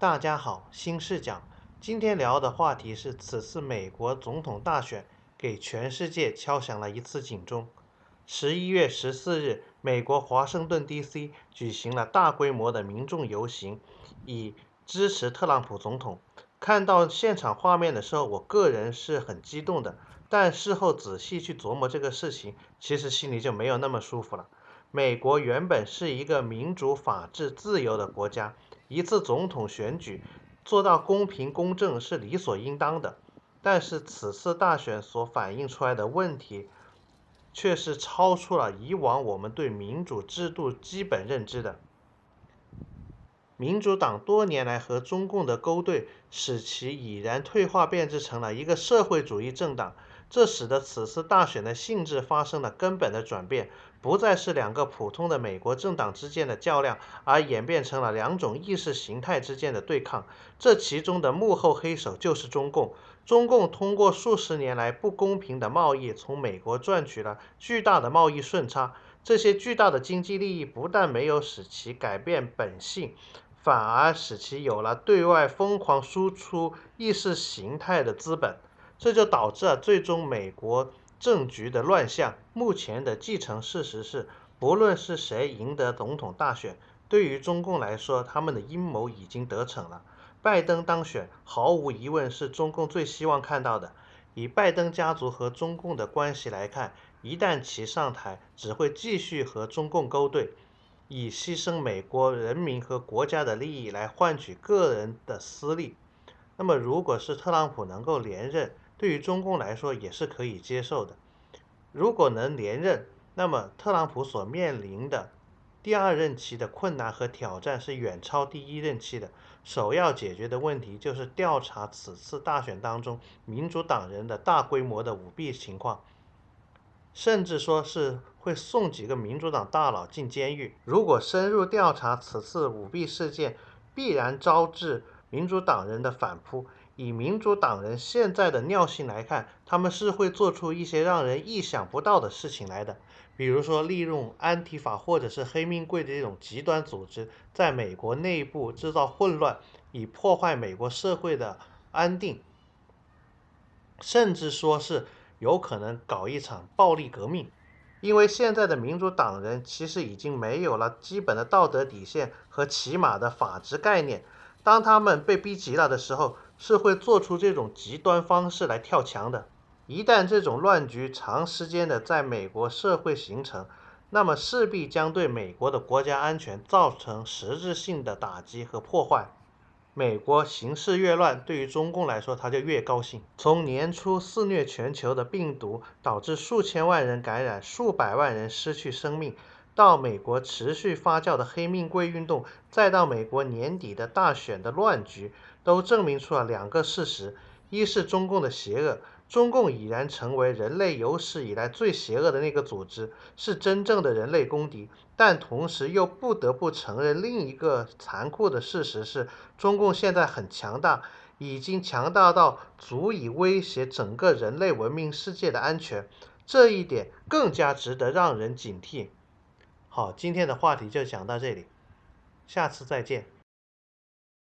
大家好，新视角。今天聊的话题是此次美国总统大选给全世界敲响了一次警钟。11月14日，美国华盛顿 DC 举行了大规模的民众游行，以支持特朗普总统。看到现场画面的时候，我个人是很激动的，但事后仔细去琢磨这个事情，其实心里就没有那么舒服了。美国原本是一个民主、法治、自由的国家，一次总统选举做到公平公正是理所应当的，但是此次大选所反映出来的问题，却是超出了以往我们对民主制度基本认知的。民主党多年来和中共的勾兑，使其已然退化变质成了一个社会主义政党，这使得此次大选的性质发生了根本的转变，不再是两个普通的美国政党之间的较量，而演变成了两种意识形态之间的对抗。这其中的幕后黑手就是中共。中共通过数十年来不公平的贸易，从美国赚取了巨大的贸易顺差。这些巨大的经济利益不但没有使其改变本性，反而使其有了对外疯狂输出意识形态的资本，这就导致了最终美国政局的乱象。目前的既成事实是，不论是谁赢得总统大选，对于中共来说，他们的阴谋已经得逞了。拜登当选，毫无疑问是中共最希望看到的。以拜登家族和中共的关系来看，一旦其上台，只会继续和中共勾兑，以牺牲美国人民和国家的利益来换取个人的私利。那么，如果是特朗普能够连任，对于中共来说也是可以接受的。如果能连任，那么特朗普所面临的第二任期的困难和挑战是远超第一任期的。首要解决的问题就是调查此次大选当中民主党人的大规模的舞弊情况，甚至说是会送几个民主党大佬进监狱。如果深入调查此次舞弊事件，必然招致民主党人的反扑。以民主党人现在的尿性来看，他们是会做出一些让人意想不到的事情来的。比如说，利用安提法或者是黑命贵的这种极端组织，在美国内部制造混乱，以破坏美国社会的安定，甚至说是有可能搞一场暴力革命。因为现在的民主党人其实已经没有了基本的道德底线和起码的法治概念，当他们被逼急了的时候，是会做出这种极端方式来跳墙的。一旦这种乱局长时间的在美国社会形成，那么势必将对美国的国家安全造成实质性的打击和破坏。美国形势越乱，对于中共来说，他就越高兴。从年初肆虐全球的病毒导致数千万人感染、数百万人失去生命，到美国持续发酵的黑命贵运动，再到美国年底的大选的乱局，都证明出了两个事实：一是中共的邪恶，中共已然成为人类有史以来最邪恶的那个组织，是真正的人类公敌。但同时又不得不承认另一个残酷的事实是，中共现在很强大，已经强大到足以威胁整个人类文明世界的安全，这一点更加值得让人警惕。好，今天的话题就讲到这里，下次再见。